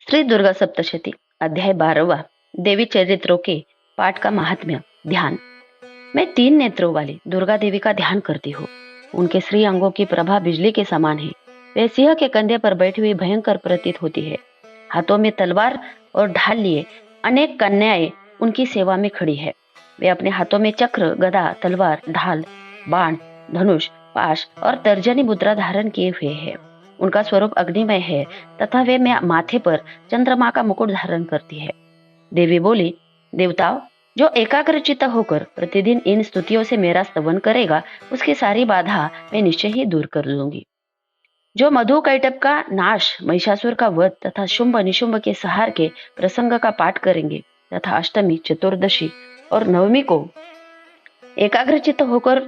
श्री दुर्गा सप्तशती अध्याय 12वां देवी चरित्रों के पाठ का महात्म्य ध्यान। मैं 3 नेत्रों वाली दुर्गा देवी का ध्यान करती हूँ। उनके श्री अंगों की प्रभा बिजली के समान है। वे सिंह के कंधे पर बैठी हुई भयंकर प्रतीत होती है। हाथों में तलवार और ढाल लिए अनेक कन्याएं उनकी सेवा में खड़ी है। वे अपने हाथों में चक्र, गदा, तलवार, ढाल, बाण, धनुष, पाश और तर्जनी मुद्रा धारण किए हुए हैं। उनका स्वरूप अग्निमय है तथा वे माथे पर चंद्रमा का मुकुट धारण करती है। देवी बोली, देवताओं, जो एकाग्रचित्त होकर प्रतिदिन इन स्तुतियों से मेरा स्तवन करेगा, उसकी सारी बाधा मैं निश्चय ही दूर कर दूंगी। जो मधु कैटभ का नाश, महिषासुर का वध तथा शुंभ निशुंभ के संहार के प्रसंग का पाठ करेंगे तथा अष्टमी, चतुर्दशी और नवमी को एकाग्रचित्त होकर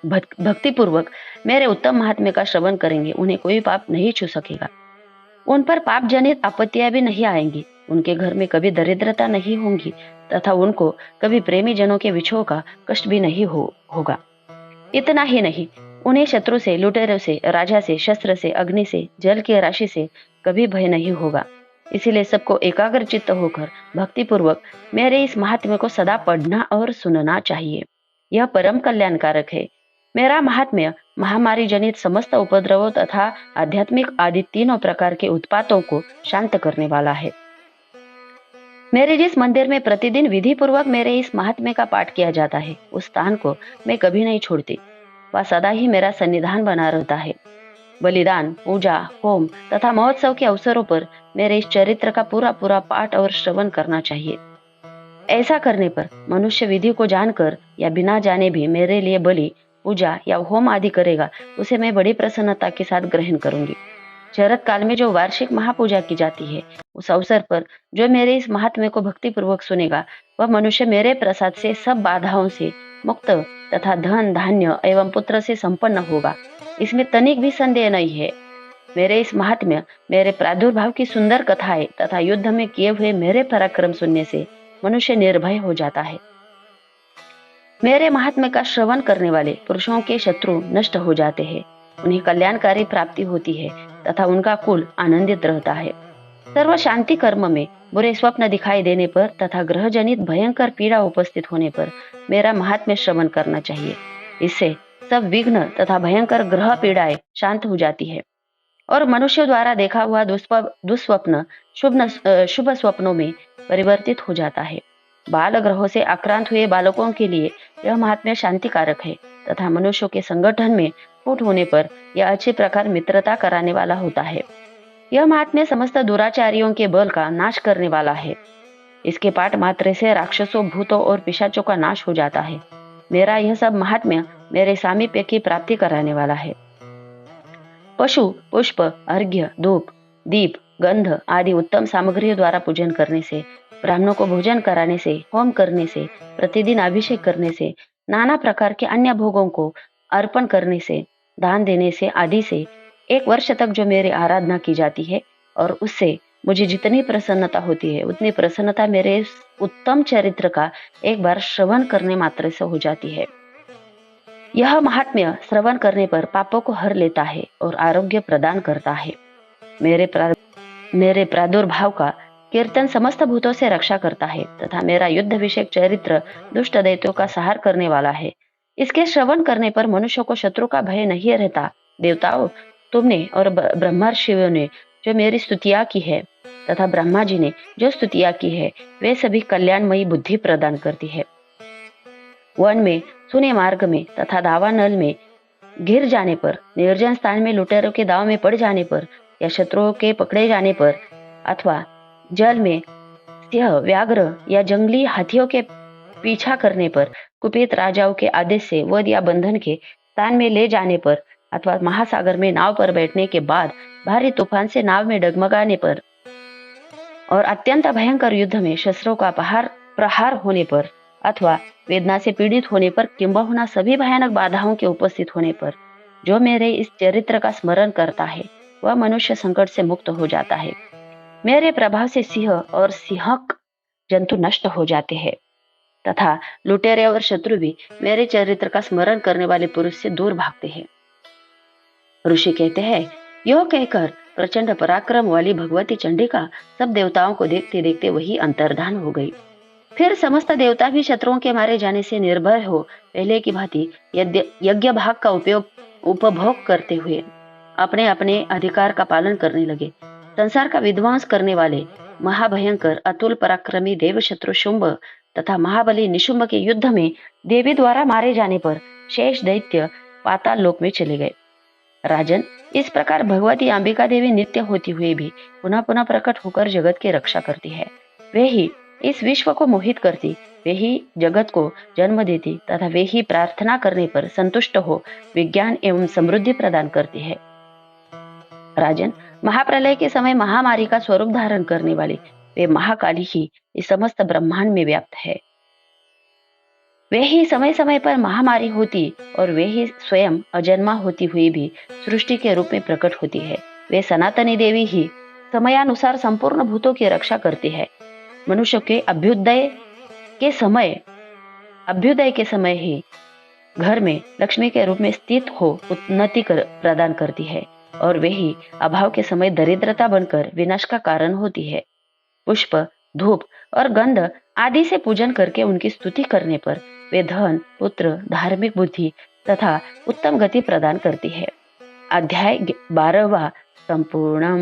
भक्ति पूर्वक मेरे उत्तम महात्म्य का श्रवण करेंगे, उन्हें कोई पाप नहीं छू सकेगा। उन पर पाप जनित आपत्तियां भी नहीं आएंगी। उनके घर में कभी दरिद्रता नहीं होगी तथा उनको कभी प्रेमी जनों के विछोह का कष्ट भी नहीं होगा। इतना ही नहीं, उन्हें शत्रु से, लुटेरों से, राजा से, शस्त्र से, अग्नि से, जल की राशि से कभी भय नहीं होगा। इसीलिए सबको एकाग्र चित्त होकर भक्ति पूर्वक मेरे इस महात्म्य को सदा पढ़ना और सुनना चाहिए। यह परम कल्याणकारक है। मेरा महात्म्य महामारी जनित समस्त उपद्रवों तथा आध्यात्मिक आदि तीनों प्रकार के उत्पातों को शांत करने वाला है। मेरे जिस मंदिर में प्रतिदिन विधि पूर्वक मेरे इस महात्म्य का पाठ किया जाता है, उस स्थान को मैं कभी नहीं छोड़ती। वह सदा ही मेरा सन्निधान बना रहता है। बलिदान, पूजा, होम तथा महोत्सव के अवसरों पर मेरे इस चरित्र का पूरा पूरा पाठ और श्रवण करना चाहिए। ऐसा करने पर मनुष्य विधि को जानकर या बिना जाने भी मेरे लिए बलि, पूजा या होम आदि करेगा, उसे मैं बड़ी प्रसन्नता के साथ ग्रहण करूंगी। शरद काल में जो वार्षिक महापूजा की जाती है, उस अवसर पर जो मेरे इस महात्म्य को भक्ति पूर्वक सुनेगा, वह मनुष्य मेरे प्रसाद से सब बाधाओं से मुक्त तथा धन, धान्य एवं पुत्र से संपन्न होगा। इसमें तनिक भी संदेह नहीं है। मेरे इस महात्म्य, मेरे प्रादुर्भाव की सुंदर कथाएं तथा युद्ध में किए हुए मेरे पराक्रम सुनने से मनुष्य निर्भय हो जाता है। मेरे महात्म्य का श्रवण करने वाले पुरुषों के शत्रु नष्ट हो जाते हैं। उन्हें कल्याणकारी प्राप्ति होती है तथा उनका कुल आनंदित रहता है। सर्व शांति कर्म में बुरे स्वप्न दिखाई देने पर तथा ग्रह जनित भयंकर पीड़ा उपस्थित होने पर मेरा महात्म्य श्रवण करना चाहिए। इससे सब विघ्न तथा भयंकर ग्रह पीड़ाएं शांत हो जाती है और मनुष्य द्वारा देखा हुआ दुस्वप्न शुभ स्वप्नों में परिवर्तित हो जाता है। बाल ग्रहों से आक्रांत हुए बालकों के लिए यह महात्म्य शांतिकारक है तथा मनुष्यों के संगठन में फूट होने पर यह अच्छी प्रकार मित्रता कराने वाला होता है। यह महात्म्य समस्त दुराचारियों के बल का नाश करने वाला है। इसके पाठ मात्र से राक्षसों, भूतों और पिशाचों का नाश हो जाता है। मेरा यह सब महात्म्य मेरे सामीप्य की प्राप्ति कराने वाला है। पशु, पुष्प, अर्घ्य, धूप, दीप, गंध आदि उत्तम सामग्रियों द्वारा पूजन करने से, ब्राह्मणों को भोजन कराने से, होम करने से, प्रतिदिन अभिषेक करने से, नाना प्रकार के अन्य भोगों को अर्पण करने से, दान देने से आदि से 1 वर्ष तक जो मेरी आराधना की जाती है और उससे मुझे जितनी प्रसन्नता होती है, उतनी प्रसन्नता मेरे इस उत्तम चरित्र का एक बार श्रवण करने मात्र से हो जाती है। यह महात्म्य श्रवण करने पर पापों को हर लेता है और आरोग्य प्रदान करता है। मेरे प्रादुर्भाव का कीर्तन समस्त भूतों से रक्षा करता है तथा मेरा युद्ध विषयक चरित्र दुष्ट दैत्यों का संहार करने वाला है। इसके श्रवण करने पर मनुष्यों को शत्रु का भय नहीं रहता। देवताओं, तुमने और ब्रह्मर्षियों ने जो मेरी स्तुतियां की है तथा ब्रह्मा जी ने जो स्तुतियां की है, वे सभी कल्याणमयी बुद्धि प्रदान करती है। वन में, सुने मार्ग में तथा दावानल में घिर जाने पर, निर्जन स्थान में लुटेरों के दाव में पड़ जाने पर या शत्रुओं के पकड़े जाने पर अथवा जल में सिंह, व्याघ्र या जंगली हाथियों के पीछा करने पर, कुपित राजाओं के आदेश से वध या बंधन के स्थान में ले जाने पर अथवा महासागर में नाव पर बैठने के बाद भारी तूफान से नाव में डगमगाने पर और अत्यंत भयंकर युद्ध में शस्त्रों का प्रहार होने पर अथवा वेदना से पीड़ित होने पर, किंबहुना सभी भयानक बाधाओं के उपस्थित होने पर जो मेरे इस चरित्र का स्मरण करता है, वह मनुष्य संकट से मुक्त हो जाता है। मेरे प्रभाव से सिंह और सिंहक जंतु नष्ट हो जाते हैं तथा लुटेरे और शत्रु भी मेरे चरित्र का स्मरण करने वाले पुरुष से दूर भागते हैं। ऋषि कहते हैं, यह कहकर प्रचंड पराक्रम वाली भगवती चंडिका सब देवताओं को देखते देखते वही अंतर्धान हो गई। फिर समस्त देवता भी शत्रुओं के मारे जाने से निर्भय हो पहले की भांति यज्ञ भाग का उपभोग करते हुए अपने अपने अधिकार का पालन करने लगे। संसार का विध्वंस करने वाले महाभयंकर अतुल पराक्रमी देव शत्रु शुंभ तथा महाबली निशुंभ के युद्ध में देवी द्वारा मारे जाने पर शेष दैत्य पाताल लोक में चले गए। राजन, इस प्रकार भगवती अंबिका देवी नित्य होती हुई भी पुनः पुनः प्रकट होकर जगत की रक्षा करती है। वे ही इस विश्व को मोहित करती, वे ही जगत को जन्म देती तथा वे ही प्रार्थना करने पर संतुष्ट हो विज्ञान एवं समृद्धि प्रदान करती है। राजन, महाप्रलय के समय महामारी का स्वरूप धारण करने वाली वे महाकाली ही इस समस्त ब्रह्मांड में व्याप्त है। वे ही समय समय पर महामारी होती और वे ही स्वयं अजन्मा होती हुई भी सृष्टि के रूप में प्रकट होती है। वे सनातनी देवी ही समयानुसार संपूर्ण भूतों की रक्षा करती है। मनुष्य के अभ्युदय के समय ही घर में लक्ष्मी के रूप में स्थित हो उन्नति प्रदान करती है और वे ही अभाव के समय दरिद्रता बनकर विनाश का कारण होती है। पुष्प, धूप और गंध आदि से पूजन करके उनकी स्तुति करने पर वे धन, पुत्र, धार्मिक बुद्धि तथा उत्तम गति प्रदान करती है। अध्याय 12वां संपूर्णम।